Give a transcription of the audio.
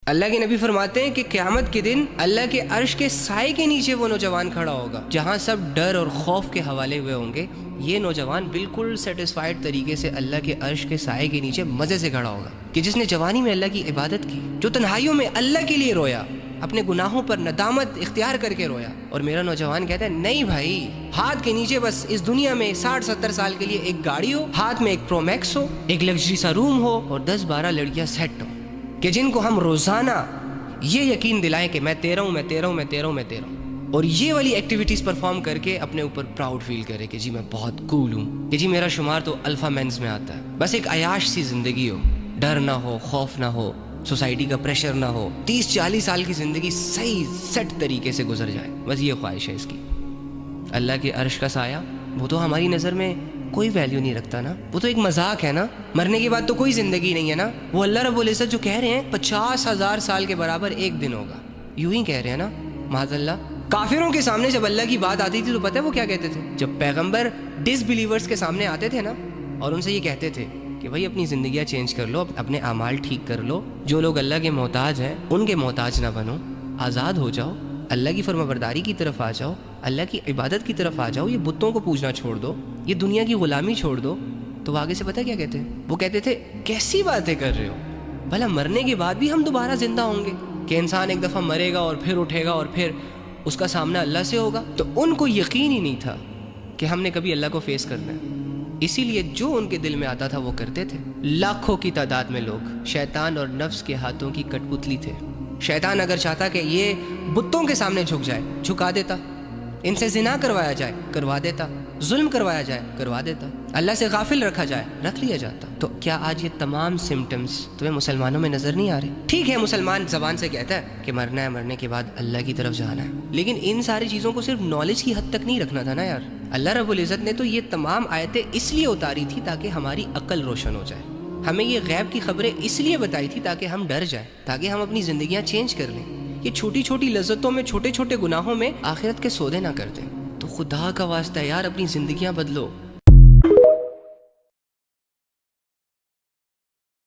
اللہ کے نبی فرماتے ہیں کہ قیامت کے دن اللہ کے عرش کے سائے کے نیچے وہ نوجوان کھڑا ہوگا جہاں سب ڈر اور خوف کے حوالے ہوئے ہوں گے. یہ نوجوان بالکل سیٹسفائیڈ طریقے سے اللہ کے عرش کے سائے کے نیچے مزے سے کھڑا ہوگا کہ جس نے جوانی میں اللہ کی عبادت کی, جو تنہائیوں میں اللہ کے لیے رویا, اپنے گناہوں پر ندامت اختیار کر کے رویا. اور میرا نوجوان کہتا ہے نہیں بھائی, ہاتھ کے نیچے بس اس دنیا میں 60-70 سال کے لیے ایک گاڑی ہو, ہاتھ میں ایک پرو میکس ہو, ایک لگژری سا روم ہو اور 10-12 لڑکیاں سیٹ ہوں کہ جن کو ہم روزانہ یہ یقین دلائیں کہ میں تیرا ہوں, میں تیرا ہوں, میں تیرا ہوں, میں تیرا ہوں, اور یہ والی ایکٹیویٹیز پرفارم کر کے اپنے اوپر پراؤڈ فیل کرے کہ جی میں بہت کول ہوں, کہ جی میرا شمار تو الفا مینز میں آتا ہے. بس ایک عیاش سی زندگی ہو, ڈر نہ ہو, خوف نہ ہو, سوسائٹی کا پریشر نہ ہو, 30-40 سال کی زندگی صحیح سیٹ طریقے سے گزر جائے, بس یہ خواہش ہے اس کی. اللہ کے عرش کا سایہ وہ تو ہماری نظر میں کوئی ویلیو نہیں رکھتا نا, وہ تو ایک مذاق ہے نا, مرنے کے بعد تو کوئی زندگی نہیں ہے نا. وہ اللہ رب العزت جو کہہ رہے ہیں 50,000 سال کے برابر ایک دن ہوگا, یوں ہی کہہ رہے ہیں نا معاذ اللہ. کافروں کے سامنے جب اللہ کی بات آتی تھی تو پتہ ہے وہ کیا کہتے تھے؟ جب پیغمبر ڈس بلیورز کے سامنے آتے تھے نا اور ان سے یہ کہتے تھے کہ بھائی اپنی زندگیاں چینج کر لو, اپنے اعمال ٹھیک کر لو, جو لوگ اللہ کے محتاج ہیں ان کے محتاج نہ بنو, آزاد ہو جاؤ, اللہ کی فرما برداری کی طرف آ جاؤ, اللہ کی عبادت کی طرف آ جاؤ, یہ بتوں کو پوجنا چھوڑ دو, یہ دنیا کی غلامی چھوڑ دو. تو وہ آگے سے پتہ کیا کہتے ہیں؟ وہ کہتے تھے کیسی باتیں کر رہے ہو, بھلا مرنے کے بعد بھی ہم دوبارہ زندہ ہوں گے, کہ انسان ایک دفعہ مرے گا اور پھر اٹھے گا اور پھر اس کا سامنا اللہ سے ہوگا. تو ان کو یقین ہی نہیں تھا کہ ہم نے کبھی اللہ کو فیس کرنا ہے, اسی لیے جو ان کے دل میں آتا تھا وہ کرتے تھے. لاکھوں کی تعداد میں لوگ شیطان اور نفس کے ہاتھوں کی کٹ پتلی تھے. شیطان اگر چاہتا کہ یہ بتوں کے سامنے جھک جائے, جھکا دیتا, ان سے زنا کروایا جائے, کروا دیتا, ظلم کروایا جائے, کروا دیتا, اللہ سے غافل رکھا جائے, رکھ لیا جاتا. تو کیا آج یہ تمام سمٹمز تمہیں مسلمانوں میں نظر نہیں آ رہے؟ ٹھیک ہے مسلمان زبان سے کہتا ہے کہ مرنا ہے, مرنے کے بعد اللہ کی طرف جانا ہے, لیکن ان ساری چیزوں کو صرف نالج کی حد تک نہیں رکھنا تھا نا یار. اللہ رب العزت نے تو یہ تمام آیتیں اس لیے اتاری تھی تاکہ ہماری عقل روشن ہو جائے, ہمیں یہ غیب کی خبریں اس لیے بتائی تھی تاکہ ہم ڈر جائیں, تاکہ ہم اپنی زندگیاں چینج کر لیں, یہ چھوٹی چھوٹی لذتوں میں, چھوٹے چھوٹے گناہوں میں آخرت کے سودے نہ کر دیں. تو خدا کا واسطہ یار اپنی زندگیاں بدلو,